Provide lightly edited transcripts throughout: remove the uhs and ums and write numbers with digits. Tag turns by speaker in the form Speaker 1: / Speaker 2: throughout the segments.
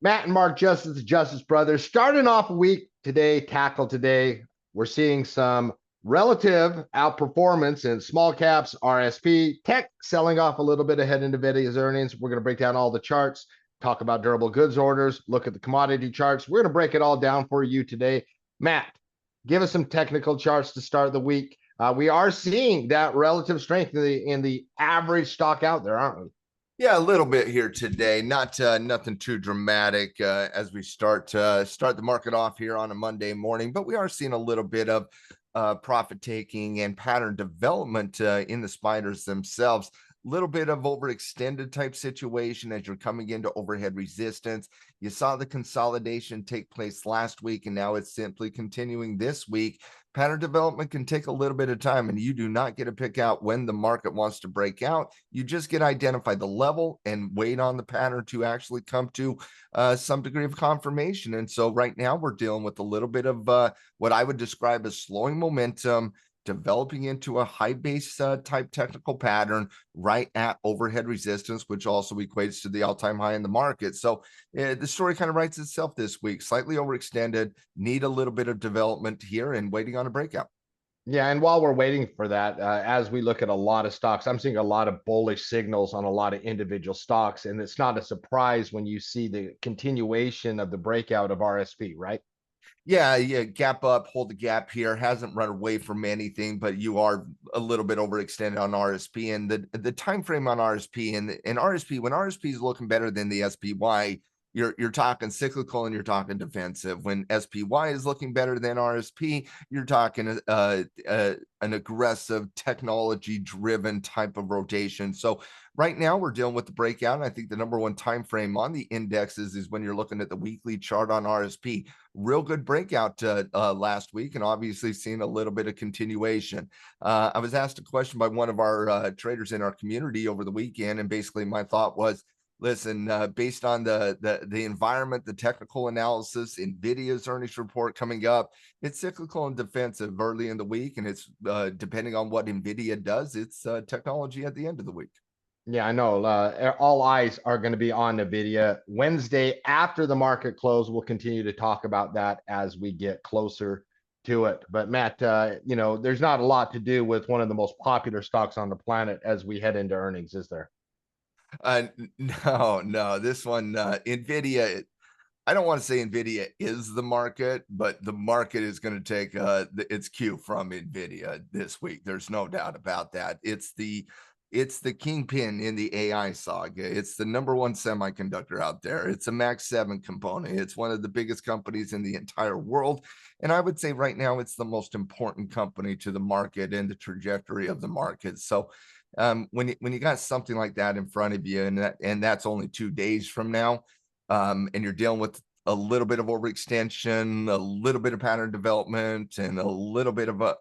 Speaker 1: Matt and Mark Justice, the Justice Brothers, starting off a week today, tackle today. We're seeing some relative outperformance in small caps, RSP, tech selling off a little bit ahead of NVIDIA's earnings. We're going to break down all the charts, talk about durable goods orders, look at the commodity charts. We're going to break it all down for you today. Matt, give us some technical charts to start the week. We are seeing that relative strength in the average stock out there, aren't we?
Speaker 2: Yeah, a little bit here today. Not nothing too dramatic as we start the market off here on a Monday morning, but we are seeing a little bit of profit taking and pattern development in the spiders themselves. Little bit of overextended type situation as you're coming into overhead resistance. You saw the consolidation take place last week, and now it's simply continuing this week. Pattern development can take a little bit of time, and you do not get to pick out when the market wants to break out. You just get to identify the level and wait on the pattern to actually come to some degree of confirmation. And so right now we're dealing with a little bit of what I would describe as slowing momentum, developing into a high base type technical pattern right at overhead resistance, which also equates to the all-time high in the market. So the story kind of writes itself this week. Slightly overextended, need a little bit of development here and waiting on a breakout.
Speaker 1: Yeah, and while we're waiting for that, as we look at a lot of stocks, I'm seeing a lot of bullish signals on a lot of individual stocks, and it's not a surprise when you see the continuation of the breakout of RSP, right?
Speaker 2: Yeah, gap up, hold the gap here. Hasn't run away from anything, but you are a little bit overextended on RSP. And the time frame on RSP and RSP, when RSP is looking better than the SPY, you're talking cyclical and you're talking defensive. When SPY is looking better than RSP, you're talking an aggressive technology driven type of rotation. So right now we're dealing with the breakout. And I think the number one time frame on the indexes is when you're looking at the weekly chart on RSP. Real good breakout last week, and obviously seeing a little bit of continuation. I was asked a question by one of our traders in our community over the weekend, and basically my thought was, listen, based on the environment, the technical analysis, NVIDIA's earnings report coming up, it's cyclical and defensive early in the week, and it's depending on what NVIDIA does, it's technology at the end of the week.
Speaker 1: Yeah, I know. All eyes are going to be on NVIDIA. Wednesday after the market close, we'll continue to talk about that as we get closer to it. But Matt, there's not a lot to do with one of the most popular stocks on the planet as we head into earnings, is there?
Speaker 2: No, this one, NVIDIA, I don't want to say NVIDIA is the market, but the market is going to take its cue from NVIDIA this week. There's no doubt about that. It's the kingpin in the AI saga. It's the number one semiconductor out there. It's a Max 7 component. It's one of the biggest companies in the entire world. And I would say right now it's the most important company to the market and the trajectory of the market. So when you got something like that in front of you, and that's only 2 days from now, and you're dealing with a little bit of overextension, a little bit of pattern development, and a little bit of a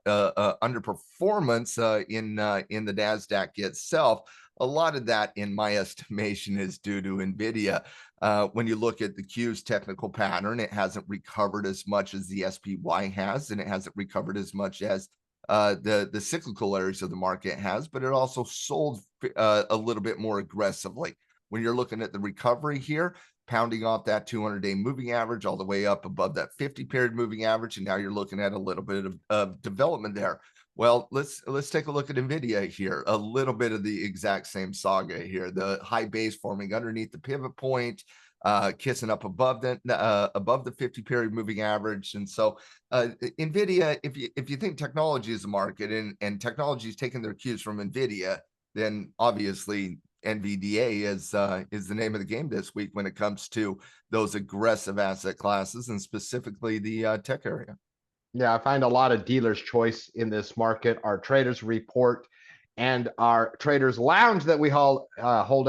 Speaker 2: underperformance in the Nasdaq itself. A lot of that, in my estimation, is due to NVIDIA. When you look at the Q's technical pattern, it hasn't recovered as much as the SPY has, and it hasn't recovered as much as the cyclical areas of the market has, but it also sold a little bit more aggressively. When you're looking at the recovery here, pounding off that 200-day moving average all the way up above that 50-period moving average, and now you're looking at a little bit of development there. Well, let's take a look at NVIDIA here. A little bit of the exact same saga here. The high base forming underneath the pivot point, kissing up above the 50-period moving average. And so NVIDIA, if you think technology is a market and technology is taking their cues from NVIDIA, then obviously NVDA is the name of the game this week when it comes to those aggressive asset classes and specifically the tech area.
Speaker 1: Yeah, I find a lot of dealer's choice in this market. Our traders report and our traders lounge that we hold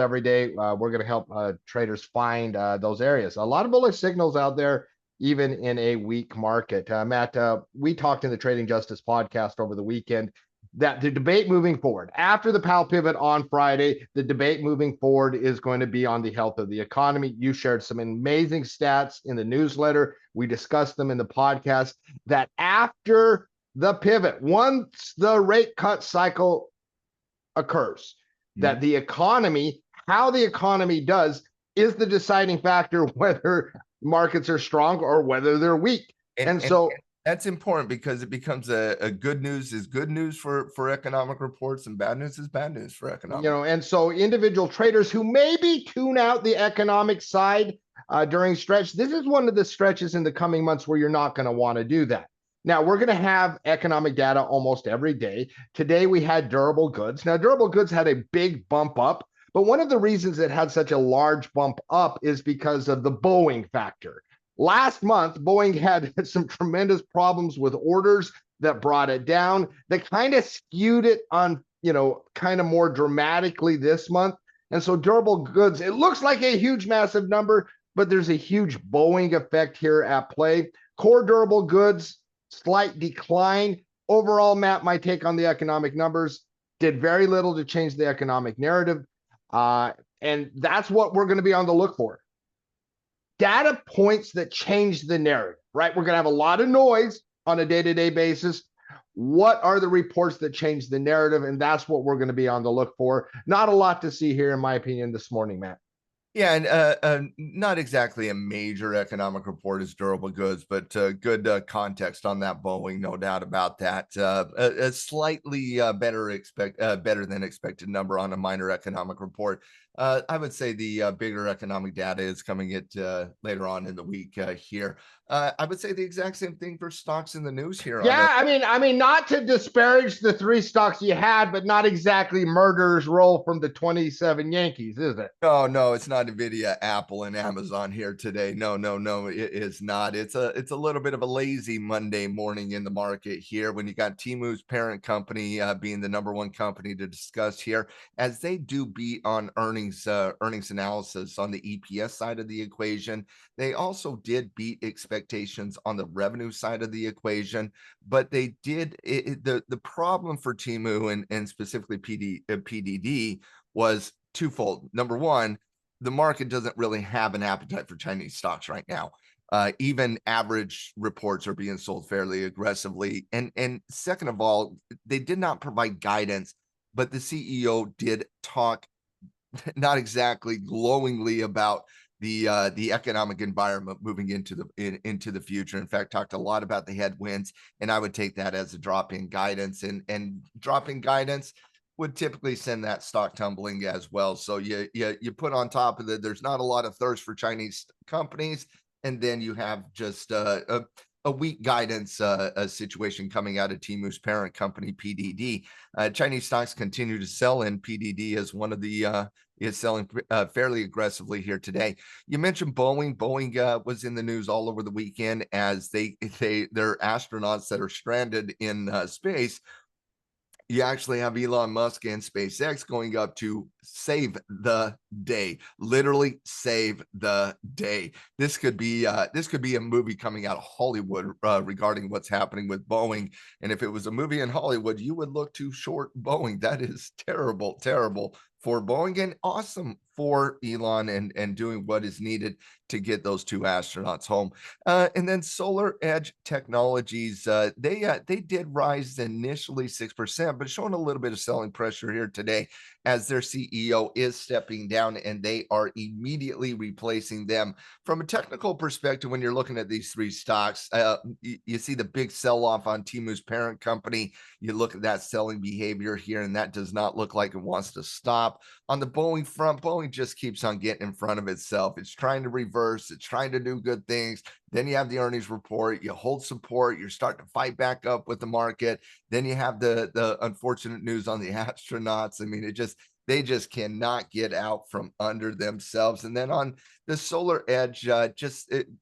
Speaker 1: every day. We're going to help traders find those areas. A lot of bullish signals out there, even in a weak market. Matt, we talked in the Trading Justice podcast over the weekend that the debate moving forward, after the Powell pivot on Friday, the debate moving forward is going to be on the health of the economy. You shared some amazing stats in the newsletter. We discussed them in the podcast that after the pivot, once the rate cut cycle occurs, that the economy, how the economy does is the deciding factor whether markets are strong or whether they're weak. And so
Speaker 2: that's important because it becomes a good news is good news for economic reports, and bad news is bad news for economic.
Speaker 1: And so individual traders who maybe tune out the economic side during stretch, this is one of the stretches in the coming months where you're not going to want to do that. Now, we're going to have economic data almost every day. Today, we had durable goods. Now, durable goods had a big bump up, but one of the reasons it had such a large bump up is because of the Boeing factor. Last month, Boeing had some tremendous problems with orders that brought it down. They kind of skewed it on, kind of more dramatically this month. And so durable goods, it looks like a huge, massive number, but there's a huge Boeing effect here at play. Core durable goods, slight decline. Overall, Matt, my take on the economic numbers, did very little to change the economic narrative. And that's what we're going to be on the look for. Data points that change the narrative, right? We're going to have a lot of noise on a day-to-day basis. What are the reports that change the narrative? And that's what we're going to be on the look for. Not a lot to see here, in my opinion, this morning, Matt.
Speaker 2: Yeah, and not exactly a major economic report as durable goods, but good context on that Boeing, no doubt about that. A slightly better than expected number on a minor economic report. I would say the bigger economic data is coming later on in the week here. I would say the exact same thing for stocks in the news here.
Speaker 1: Yeah, I mean, not to disparage the three stocks you had, but not exactly murderer's roll from the 27 Yankees, is it?
Speaker 2: No, it's not Nvidia, Apple, and Amazon here today. No, it is not. It's a little bit of a lazy Monday morning in the market here when you got Temu's parent company being the number one company to discuss here, as they do beat on earnings analysis on the EPS side of the equation. They also did beat expectations on the revenue side of the equation, but they did the problem for Temu and specifically PDD was twofold. Number one, the market doesn't really have an appetite for Chinese stocks right now. Even average reports are being sold fairly aggressively. And second of all, they did not provide guidance, but the CEO did talk not exactly glowingly about the economic environment moving into the future. In fact, talked a lot about the headwinds, and I would take that as a drop in guidance, and dropping guidance would typically send that stock tumbling as well. So you put on top of it, there's not a lot of thirst for Chinese companies, and then you have just a weak guidance situation coming out of Temu's parent company, PDD. Chinese stocks continue to sell, and PDD is one of the is selling fairly aggressively here today. You mentioned Boeing. Boeing was in the news all over the weekend as their astronauts that are stranded in space. You actually have Elon Musk and SpaceX going up to save the day, literally save the day. This could be a movie coming out of Hollywood regarding what's happening with Boeing. And if it was a movie in Hollywood, you would look to short Boeing. That is terrible for Boeing, and awesome for Elon and doing what is needed to get those two astronauts home. And then SolarEdge Technologies, they did rise initially 6%, but showing a little bit of selling pressure here today as their CEO is stepping down, and they are immediately replacing them. From a technical perspective, when you're looking at these three stocks, you see the big sell-off on Temu's parent company. You look at that selling behavior here, and that does not look like it wants to stop. On the Boeing front, Boeing just keeps on getting in front of itself. It's trying to reverse. It's trying to do good things. Then you have the earnings report. You hold support. You're starting to fight back up with the market. Then you have the unfortunate news on the astronauts. I mean, they just cannot get out from under themselves. And then on the SolarEdge,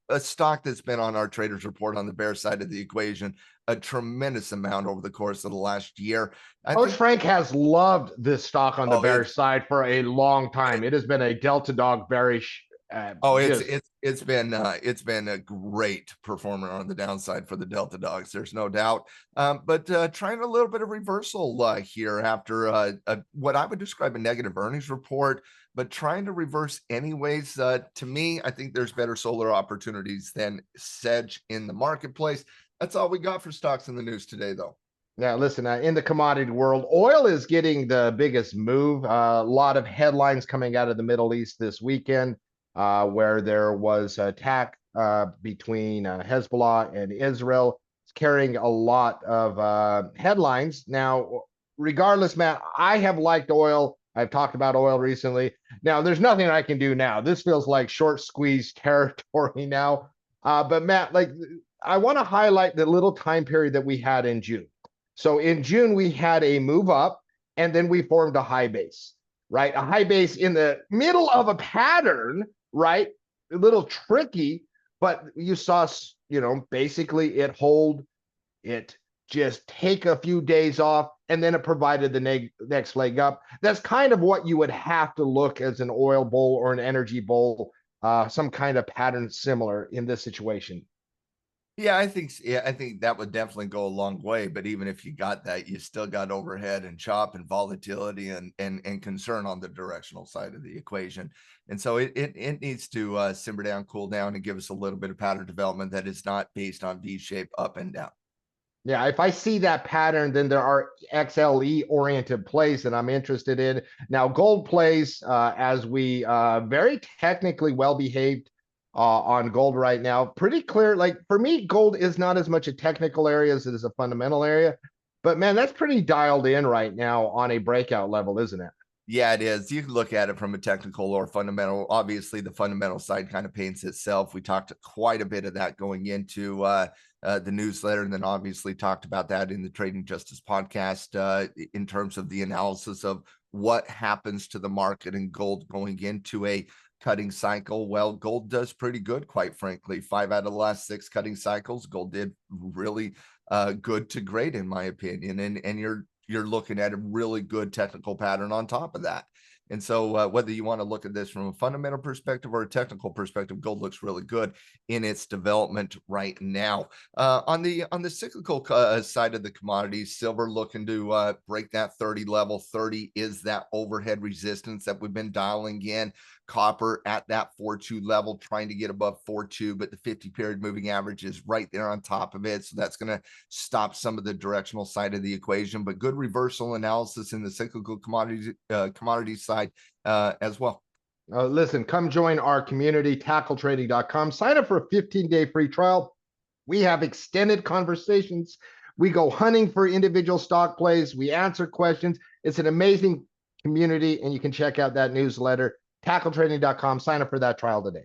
Speaker 2: a stock that's been on our traders report on the bear side of the equation a tremendous amount over the course of the last year.
Speaker 1: Coach Frank has loved this stock on the bear side for a long time. It has been a Delta dog bearish.
Speaker 2: It's been a great performer on the downside for the Delta dogs. There's no doubt. But trying a little bit of reversal here after what I would describe a negative earnings report, but trying to reverse anyways. To me, I think there's better solar opportunities than SEDGE in the marketplace. That's all we got for stocks in the news today, though.
Speaker 1: Yeah, listen, in the commodity world, oil is getting the biggest move. A lot of headlines coming out of the Middle East this weekend. where there was an attack between Hezbollah and Israel. It's carrying a lot of headlines. Now, regardless, Matt, I have liked oil. I've talked about oil recently. Now, there's nothing I can do now. This feels like short squeeze territory now. But Matt, like, I want to highlight the little time period that we had in June. So in June, we had a move up, and then we formed a high base, right? A high base in the middle of a pattern, right? A little tricky, but you saw, basically it just take a few days off, and then it provided the next leg up. That's kind of what you would have to look as an oil bull or an energy bull, some kind of pattern similar in this situation.
Speaker 2: Yeah, I think that would definitely go a long way. But even if you got that, you still got overhead and chop and volatility and concern on the directional side of the equation. And so it needs to simmer down, cool down, and give us a little bit of pattern development that is not based on V shape up and down.
Speaker 1: Yeah, if I see that pattern, then there are XLE oriented plays that I'm interested in. Now, gold plays, as we very technically well behaved on gold right now. Pretty clear. Like for me, gold is not as much a technical area as it is a fundamental area. But man, that's pretty dialed in right now on a breakout level, isn't it?
Speaker 2: Yeah, it is. You can look at it from a technical or fundamental. Obviously, the fundamental side kind of paints itself. We talked quite a bit of that going into the newsletter, and then obviously talked about that in the Trading Justice podcast in terms of the analysis of what happens to the market and gold going into a cutting cycle. Well, gold does pretty good, quite frankly. 5 out of the last 6 cutting cycles, gold did really good to great, in my opinion. And you're looking at a really good technical pattern on top of that. And so whether you want to look at this from a fundamental perspective or a technical perspective, gold looks really good in its development right now. On the cyclical side of the commodities, silver looking to break that 30 level. 30 is that overhead resistance that we've been dialing in. Copper at that 4.2 level, trying to get above 4.2, but the 50-period moving average is right there on top of it. So that's going to stop some of the directional side of the equation, but good reversal analysis in the cyclical commodities side as well.
Speaker 1: Listen, come join our community, tackletrading.com. Sign up for a 15-day free trial. We have extended conversations. We go hunting for individual stock plays. We answer questions. It's an amazing community, and you can check out that newsletter, tackletrading.com. Sign up for that trial today.